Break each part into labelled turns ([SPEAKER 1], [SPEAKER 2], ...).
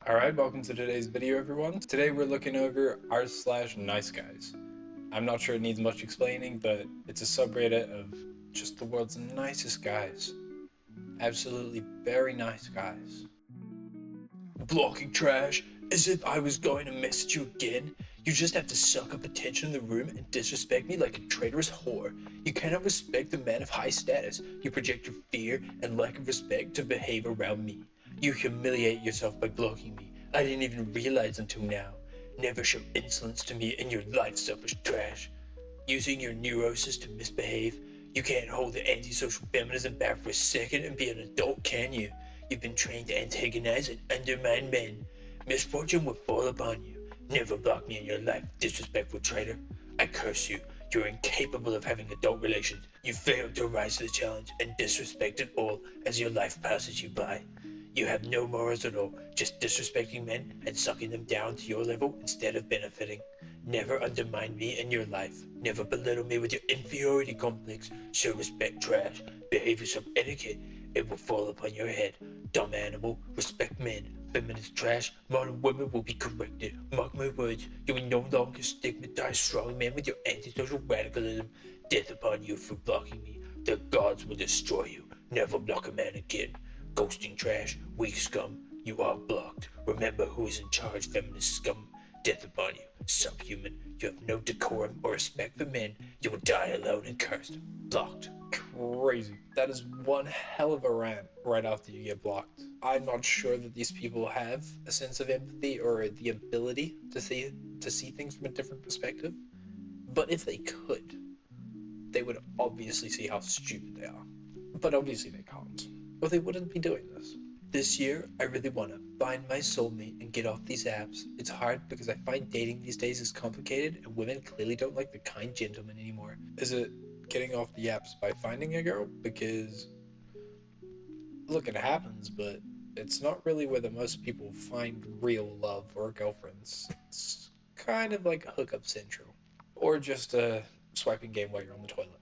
[SPEAKER 1] Alright, welcome to today's video, everyone. Today we're looking over r/NiceGuys. I'm not sure it needs much explaining, but it's a subreddit of just the world's nicest guys. Absolutely very nice guys. Blocking trash as if I was going to message you again. You just have to suck up attention in the room and disrespect me like a traitorous whore. You cannot respect a man of high status. You project your fear and lack of respect to behave around me. You humiliate yourself by blocking me. I didn't even realize until now. Never show insolence to me in your life, selfish trash. Using your neurosis to misbehave. You can't hold the antisocial feminism back for a second and be an adult, can you? You've been trained to antagonize and undermine men. Misfortune will fall upon you. Never block me in your life, disrespectful traitor. I curse you. You're incapable of having adult relations. You failed to rise to the challenge and disrespected all as your life passes you by. You have no morals at all, just disrespecting men and sucking them down to your level instead of benefiting. Never undermine me in your life. Never belittle me with your inferiority complex. Show respect, trash. Behave yourself etiquette. It will fall upon your head. Dumb animal. Respect men. Feminist trash. Modern women will be corrected. Mark my words. You will no longer stigmatize strong men with your antisocial radicalism. Death upon you for blocking me. The gods will destroy you. Never block a man again. Ghosting trash. Weak scum. You are blocked. Remember who is in charge, feminist scum. Death upon you, subhuman. You have no decorum or respect for men. You will die alone and cursed. Blocked. Crazy. That is one hell of a rant right after you get blocked. I'm not sure that these people have a sense of empathy or the ability to see things from a different perspective. But if they could, they would obviously see how stupid they are. But obviously they can't, or they wouldn't be doing this. This year, I really want to find my soulmate and get off these apps. It's hard because I find dating these days is complicated and women clearly don't like the kind gentleman anymore. Is it getting off the apps by finding a girl? Because, look, it happens, but it's not really where the most people find real love or girlfriends. It's kind of like a hookup central. Or just a swiping game while you're on the toilet.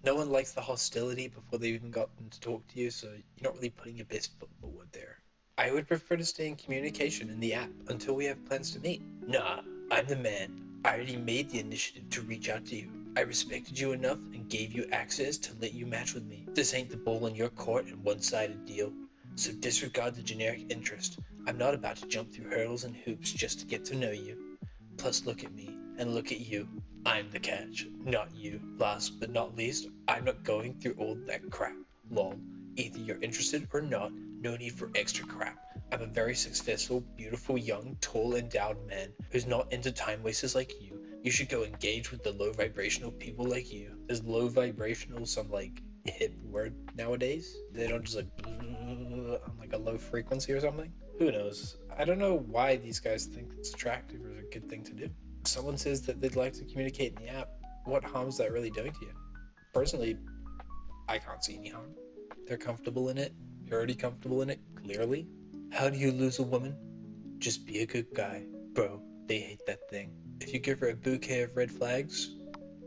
[SPEAKER 1] No one likes the hostility before they've even gotten to talk to you, so you're not really putting your best foot forward there. I would prefer to stay in communication in the app until we have plans to meet. Nah, I'm the man. I already made the initiative to reach out to you. I respected you enough and gave you access to let you match with me. This ain't the ball in your court and one-sided deal. So disregard the generic interest. I'm not about to jump through hurdles and hoops just to get to know you. Plus look at me and look at you. I'm the catch, not you. Last but not least, I'm not going through all that crap. Lol. Either you're interested or not, no need for extra crap. I'm a very successful, beautiful, young, tall, endowed man who's not into time wasters like you. You should go engage with the low vibrational people like you. Is low vibrational some like hip word nowadays? They don't just like on like a low frequency or something? Who knows? I don't know why these guys think it's attractive or a good thing to do. Someone says that they'd like to communicate in the app. What harm is that really doing to you? Personally, I can't see any harm. They're comfortable in it. You're already comfortable in it, clearly. How do you lose a woman? Just be a good guy. Bro, they hate that thing. If you give her a bouquet of red flags,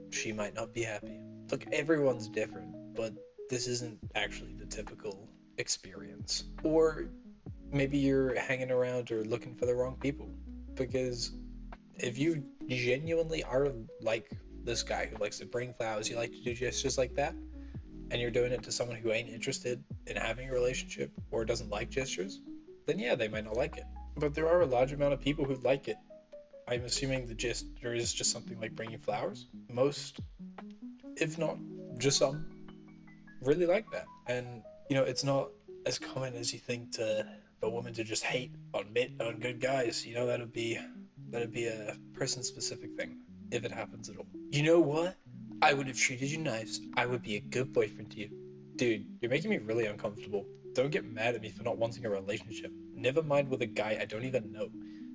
[SPEAKER 1] she might not be happy. Look, everyone's different, but this isn't actually the typical experience. Or maybe you're hanging around or looking for the wrong people. Because if you genuinely are like this guy who likes to bring flowers, you like to do gestures like that, and you're doing it to someone who ain't interested in having a relationship or doesn't like gestures, then yeah, they might not like it. But there are a large amount of people who like it. I'm assuming the gesture is just something like bringing flowers. Most, if not just some, really like that. And, it's not as common as you think to a woman to just hate on good guys. That'd be a person-specific thing, if it happens at all. You know what? I would have treated you nice. I would be a good boyfriend to you. Dude, you're making me really uncomfortable. Don't get mad at me for not wanting a relationship. Never mind with a guy I don't even know.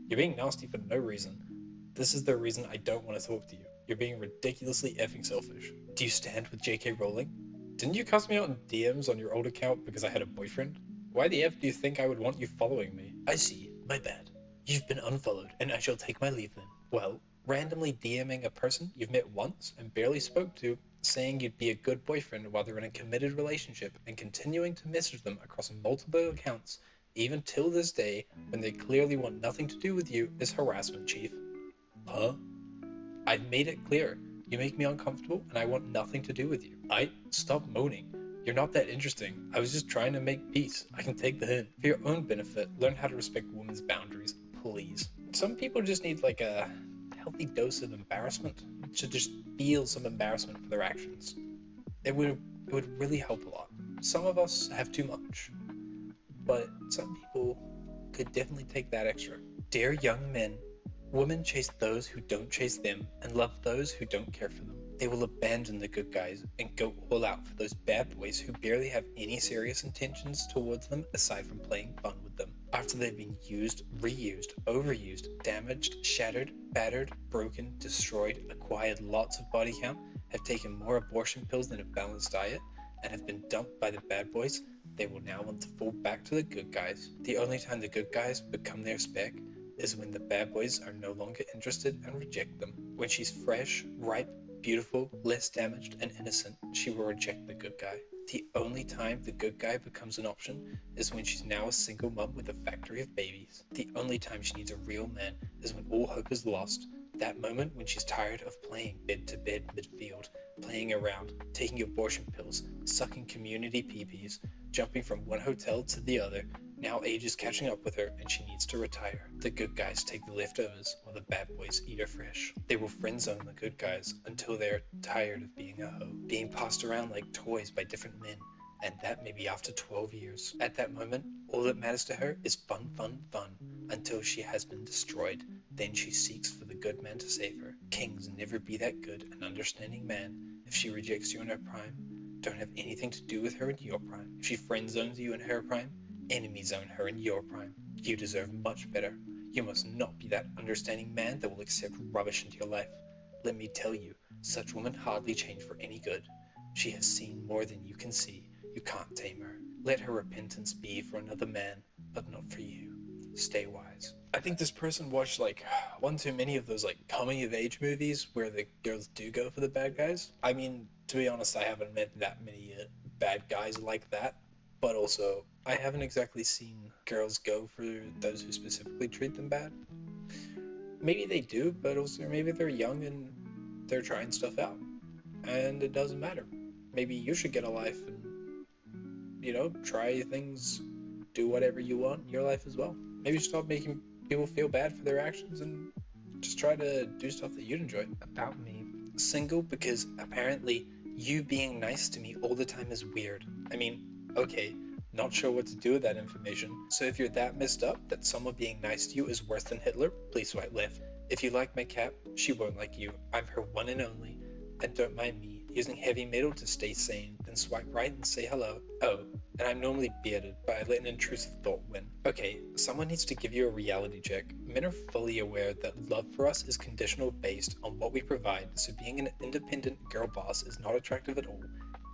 [SPEAKER 1] You're being nasty for no reason. This is the reason I don't want to talk to you. You're being ridiculously effing selfish. Do you stand with J.K. Rowling? Didn't you cuss me out in DMs on your old account because I had a boyfriend? Why the F do you think I would want you following me? I see. My bad. You've been unfollowed, and I shall take my leave then. Well, randomly DMing a person you've met once and barely spoke to, saying you'd be a good boyfriend while they're in a committed relationship, and continuing to message them across multiple accounts even till this day, when they clearly want nothing to do with you, is harassment, Chief. Huh? I've made it clear. You make me uncomfortable and I want nothing to do with you. Stop moaning. You're not that interesting. I was just trying to make peace. I can take the hint. For your own benefit, learn how to respect women's boundaries, please. Some people just need like a healthy dose of embarrassment to just feel some embarrassment for their actions. It would really help a lot. Some of us have too much, but some people could definitely take that extra. Dear young men, women chase those who don't chase them and love those who don't care for them. They will abandon the good guys and go all out for those bad boys who barely have any serious intentions towards them aside from playing fun with them. After they've been used, reused, overused, damaged, shattered, battered, broken, destroyed, acquired lots of body count, have taken more abortion pills than a balanced diet, and have been dumped by the bad boys, they will now want to fall back to the good guys. The only time the good guys become their spec is when the bad boys are no longer interested and reject them. When she's fresh, ripe, beautiful, less damaged, and innocent, she will reject the good guy. The only time the good guy becomes an option is when she's now a single mum with a factory of babies. The only time she needs a real man is when all hope is lost. That moment when she's tired of playing bed to bed midfield, playing around, taking abortion pills, sucking community peepees, jumping from one hotel to the other. Now age is catching up with her and she needs to retire. The good guys take the leftovers while the bad boys eat her fresh. They will friend zone the good guys until they're tired of being a hoe, being passed around like toys by different men, and that may be after 12 years. At that moment, all that matters to her is fun, fun, fun, until she has been destroyed. Then she seeks for the good man to save her. Kings never be that good and understanding man. If she rejects you in her prime, don't have anything to do with her in your prime. If she friend zones you in her prime, enemy zone her in your prime. You deserve much better. You must not be that understanding man that will accept rubbish into your life. Let me tell you, such women hardly change for any good. She has seen more than you can see. You can't tame her. Let her repentance be for another man, but not for you. Stay wise. I think this person watched like one too many of those like coming of age movies where the girls do go for the bad guys. I mean, to be honest, I haven't met that many bad guys like that, but also I haven't exactly seen girls go for those who specifically treat them bad. Maybe they do, but also maybe they're young and they're trying stuff out, and it doesn't matter. Maybe you should get a life and, try things, do whatever you want in your life as well. Maybe stop making people feel bad for their actions and just try to do stuff that you'd enjoy. About me. Single because apparently you being nice to me all the time is weird. I mean, okay, not sure what to do with that information. So if you're that messed up that someone being nice to you is worse than Hitler, please swipe left. If you like my cat, she won't like you. I'm her one and only. And don't mind me using heavy metal to stay sane, then swipe right and say hello. Oh, and I'm normally bearded, but I let an intrusive thought win. Okay, someone needs to give you a reality check. Men are fully aware that love for us is conditional based on what we provide, so being an independent girl boss is not attractive at all.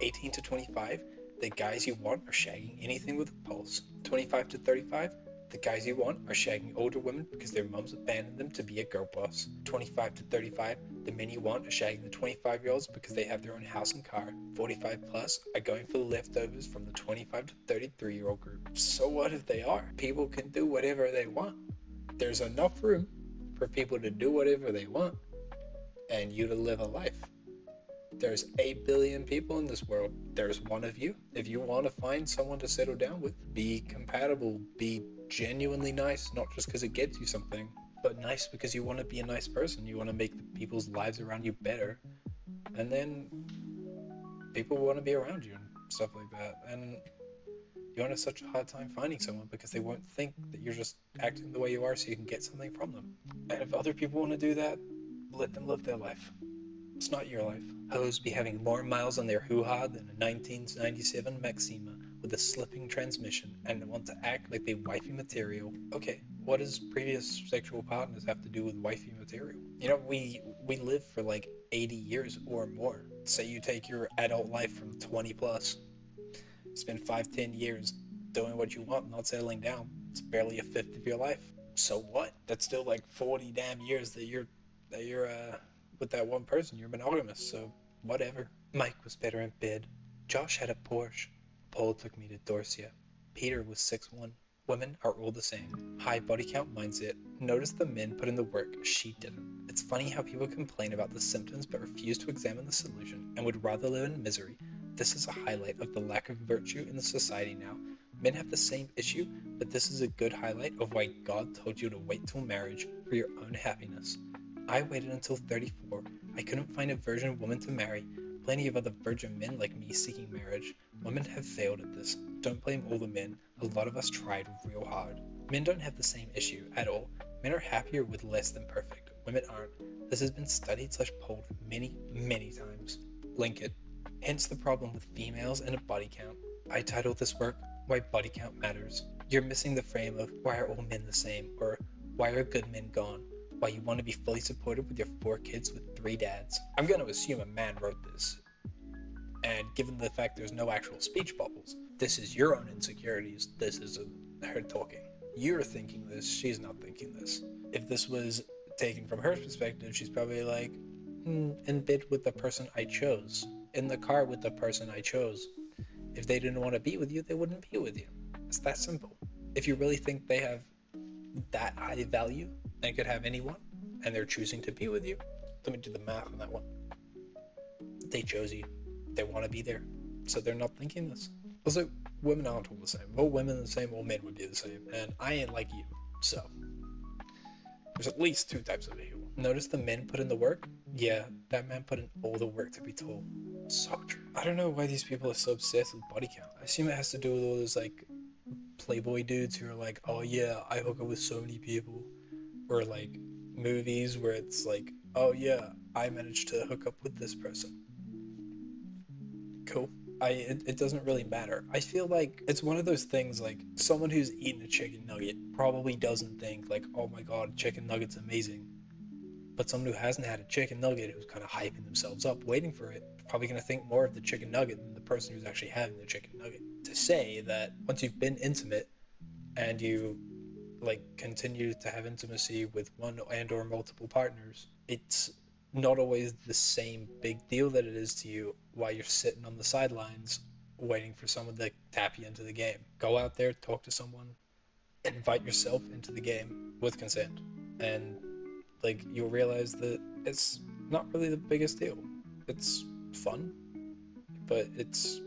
[SPEAKER 1] 18 to 25, the guys you want are shagging anything with a pulse. 25 to 35, the guys you want are shagging older women because their mums abandoned them to be a girl boss. 25 to 35, the men you want are shagging the 25-year-olds because they have their own house and car. 45 plus are going for the leftovers from the 25 to 33-year-old group. So what if they are? People can do whatever they want. There's enough room for people to do whatever they want and you to live a life. There's 8 billion people in this world. There's one of you. If you want to find someone to settle down with, be compatible, be genuinely nice, not just because it gets you something, but nice because you want to be a nice person. You want to make the people's lives around you better. And then people want to be around you and stuff like that. And you won't have such a hard time finding someone because they won't think that you're just acting the way you are so you can get something from them. And if other people want to do that, let them live their life. It's not your life. Hoes be having more miles on their hoo-ha than a 1997 Maxima with a slipping transmission and want to act like they wifey material. Okay, what does previous sexual partners have to do with wifey material? We live for like 80 years or more. Say you take your adult life from 20 plus, spend 5-10 years doing what you want, not settling down. It's barely a fifth of your life. So what? That's still like 40 damn years that you're with that one person. You're monogamous, so whatever. Mike was better in bed. Josh had a Porsche. Paul took me to Dorsia. Peter was 6'1". Women are all the same. High body count mindset. Notice the men put in the work, she didn't. It's funny how people complain about the symptoms but refuse to examine the solution and would rather live in misery. This is a highlight of the lack of virtue in the society now. Men have the same issue, but this is a good highlight of why God told you to wait till marriage for your own happiness. I waited until 34. I couldn't find a virgin woman to marry. Plenty of other virgin men like me seeking marriage. Women have failed at this. Don't blame all the men. A lot of us tried real hard. Men don't have the same issue at all. Men are happier with less than perfect. Women aren't. This has been studied / polled many, many times. Link it. Hence the problem with females and a body count. I titled this work, Why Body Count Matters. You're missing the frame of why are all men the same, or why are good men gone? Why you want to be fully supported with your 4 kids with 3 dads. I'm going to assume a man wrote this. And given the fact there's no actual speech bubbles, this is your own insecurities. This is her talking. You're thinking this, she's not thinking this. If this was taken from her perspective, she's probably like, in bed with the person I chose. In the car with the person I chose. If they didn't want to be with you, they wouldn't be with you. It's that simple. If you really think they have that high value and could have anyone, and they're choosing to be with you, let me do the math on that one. They chose you. They want to be there. So they're not thinking this. Also, women aren't all the same. All women are the same, all men would be the same. And I ain't like you. So there's at least 2 types of people. Notice the men put in the work? Yeah, that man put in all the work to be tall. So true. I don't know why these people are so obsessed with body count. I assume it has to do with all those like Playboy dudes who are like, oh yeah, I hook up with so many people. Or like movies where it's like, oh yeah, I managed to hook up with this person. Cool. It doesn't really matter. I feel like it's one of those things like someone who's eaten a chicken nugget probably doesn't think like, oh my god, chicken nugget's amazing. But someone who hasn't had a chicken nugget, who's kind of hyping themselves up, waiting for it, probably going to think more of the chicken nugget than the person who's actually having the chicken nugget. To say that once you've been intimate and you like continue to have intimacy with one and or multiple partners, it's not always the same big deal that it is to you while you're sitting on the sidelines waiting for someone to tap you into the game. Go out there, talk to someone, invite yourself into the game with consent, and like you'll realize that it's not really the biggest deal. It's fun, but it's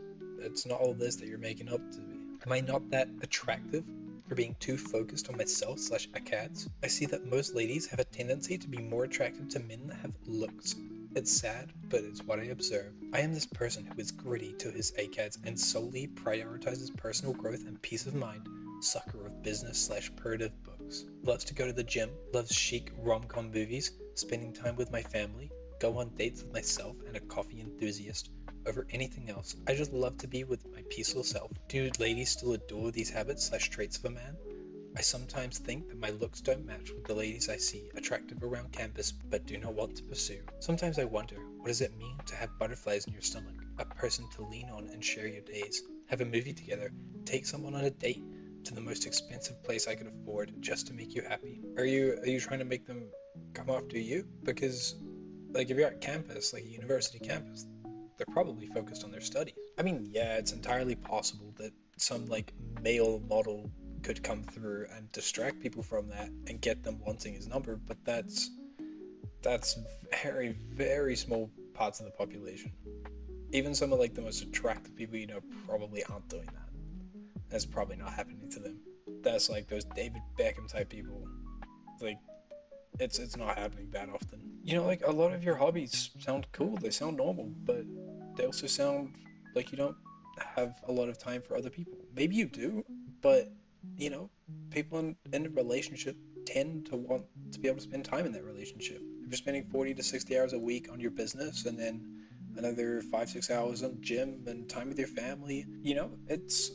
[SPEAKER 1] not all this that you're making up to be. Am I not that attractive for being too focused on myself / ACADS? I see that most ladies have a tendency to be more attracted to men that have looks. It's sad, but it's what I observe. I am this person who is gritty to his ACADS and solely prioritizes personal growth and peace of mind. Sucker of business / purd of books. Loves to go to the gym, loves chic rom-com movies, spending time with my family, go on dates with myself and a coffee enthusiast. Over anything else, I just love to be with my peaceful self. Do ladies still adore these habits / traits of a man? I sometimes think that my looks don't match with the ladies I see attractive around campus but do not want to pursue. Sometimes I wonder, what does it mean to have butterflies in your stomach? A person to lean on and share your days. Have a movie together. Take someone on a date to the most expensive place I could afford just to make you happy. Are you trying to make them come after you? Because like if you're at campus, like a university campus, they're probably focused on their studies. I mean, yeah, it's entirely possible that some like male model could come through and distract people from that and get them wanting his number, but that's very, very small parts of the population. Even some of like the most attractive people you know probably aren't doing that. That's probably not happening to them. That's like those David Beckham type people. Like it's not happening that often. You know, like a lot of your hobbies sound cool, they sound normal, but they also sound like you don't have a lot of time for other people. Maybe you do, but you know, people in a relationship tend to want to be able to spend time in that relationship. If you're spending 40 to 60 hours a week on your business and then another 5-6 hours on gym and time with your family, you know, it's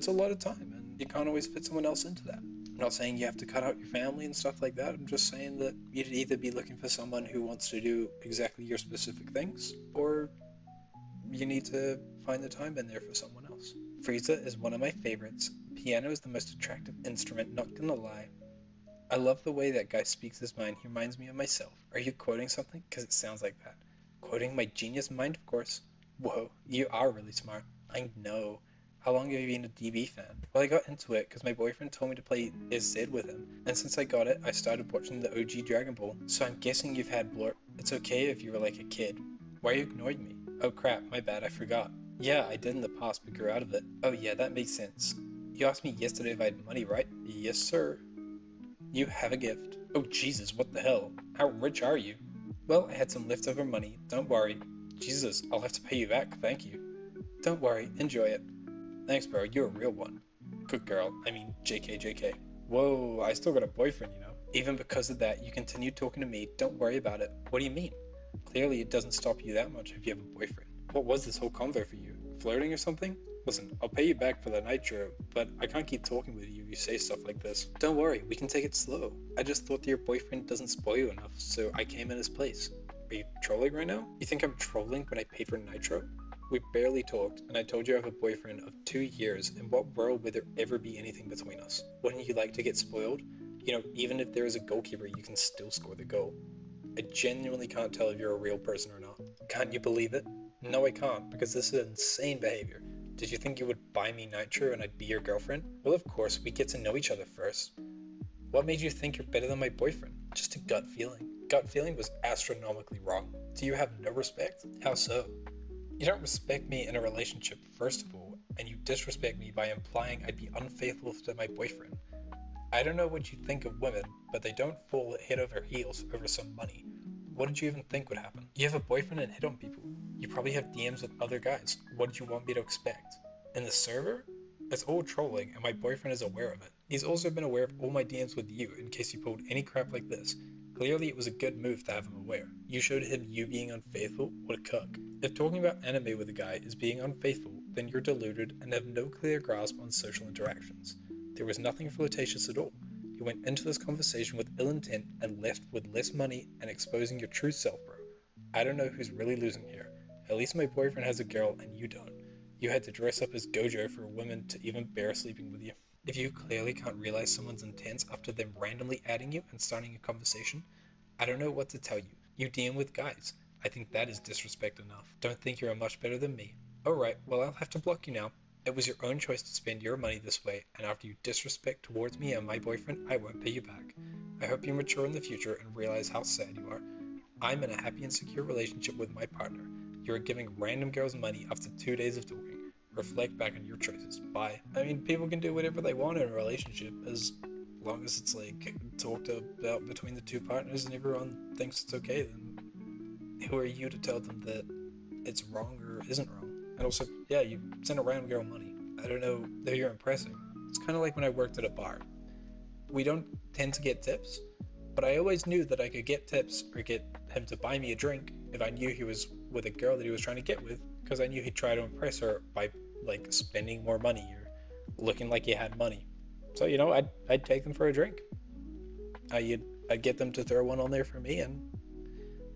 [SPEAKER 1] a lot of time and you can't always fit someone else into that. I'm not saying you have to cut out your family and stuff like that. I'm just saying that you'd either be looking for someone who wants to do exactly your specific things, or you need to find the time in there for someone else. Frieza is one of my favorites. Piano is the most attractive instrument, not gonna lie. I love the way that guy speaks his mind. He reminds me of myself. Are you quoting something? Because it sounds like that. Quoting my genius mind, of course. Whoa, you are really smart. I know. How long have you been a DB fan? Well, I got into it because my boyfriend told me to play SZ with him, and since I got it, I started watching the OG Dragon Ball. So I'm guessing you've had Blur. It's okay if you were like a kid. Why are you ignoring me? Oh crap, my bad, I forgot. Yeah, I did in the past, but grew out of it. Oh yeah, that makes sense. You asked me yesterday if I had money, right? Yes, sir. You have a gift. Oh Jesus, what the hell? How rich are you? Well, I had some leftover money, don't worry. Jesus, I'll have to pay you back, thank you. Don't worry, enjoy it. Thanks, bro, you're a real one. Good girl, I mean JK. Whoa, I still got a boyfriend, you know. Even because of that, you continue talking to me, don't worry about it. What do you mean? Clearly it doesn't stop you that much if you have a boyfriend. What was this whole convo for you? Flirting or something? Listen, I'll pay you back for the nitro, but I can't keep talking with you if you say stuff like this. Don't worry, we can take it slow. I just thought that your boyfriend doesn't spoil you enough, so I came in his place. Are you trolling right now? You think I'm trolling when I paid for nitro? We barely talked, and I told you I have a boyfriend of 2 years. In what world would there ever be anything between us? Wouldn't you like to get spoiled? You know, even if there is a goalkeeper, you can still score the goal. I genuinely can't tell if you're a real person or not. Can't you believe it? No, I can't, because this is insane behavior. Did you think you would buy me nitro and I'd be your girlfriend? Well, of course, we get to know each other first. What made you think you're better than my boyfriend? Just a gut feeling. Gut feeling was astronomically wrong. Do you have no respect? How so? You don't respect me in a relationship, first of all, and you disrespect me by implying I'd be unfaithful to my boyfriend. I don't know what you think of women, but they don't fall head over heels over some money. What did you even think would happen? You have a boyfriend and hit on people. You probably have DMs with other guys. What did you want me to expect? In the server? It's all trolling, and my boyfriend is aware of it. He's also been aware of all my DMs with you in case you pulled any crap like this. Clearly, it was a good move to have him aware. You showed him you being unfaithful? What a cuck. If talking about anime with a guy is being unfaithful, then you're deluded and have no clear grasp on social interactions. There was nothing flirtatious at all. You went into this conversation with ill intent and left with less money and exposing your true self, bro. I don't know who's really losing here. At least my boyfriend has a girl and you don't. You had to dress up as Gojo for women to even bear sleeping with you. If you clearly can't realize someone's intents after them randomly adding you and starting a conversation, I don't know what to tell you. You DM with guys. I think that is disrespect enough. Don't think you're much better than me. Alright, well I'll have to block you now. It was your own choice to spend your money this way, and after you disrespect towards me and my boyfriend, I won't pay you back. I hope you mature in the future and realize how sad you are. I'm in a happy and secure relationship with my partner. You are giving random girls money after 2 days of talking. Reflect back on your choices. Bye. I mean, people can do whatever they want in a relationship as long as it's like talked about between the two partners and everyone thinks it's okay, then who are you to tell them that it's wrong or isn't wrong? And also, yeah, you send a random girl money. I don't know who you're impressing. It's kind of like when I worked at a bar. We don't tend to get tips, but I always knew that I could get tips or get him to buy me a drink if I knew he was with a girl that he was trying to get with, because I knew he'd try to impress her by like spending more money or looking like he had money. So you know, I'd take them for a drink. I'd get them to throw one on there for me, and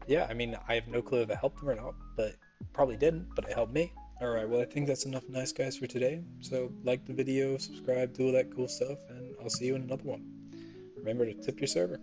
[SPEAKER 1] yeah, I mean, I have no clue if it helped them or not, but probably didn't, but it helped me. Alright, well I think that's enough nice guys for today. So like the video, subscribe, do all that cool stuff, and I'll see you in another one. Remember to tip your server.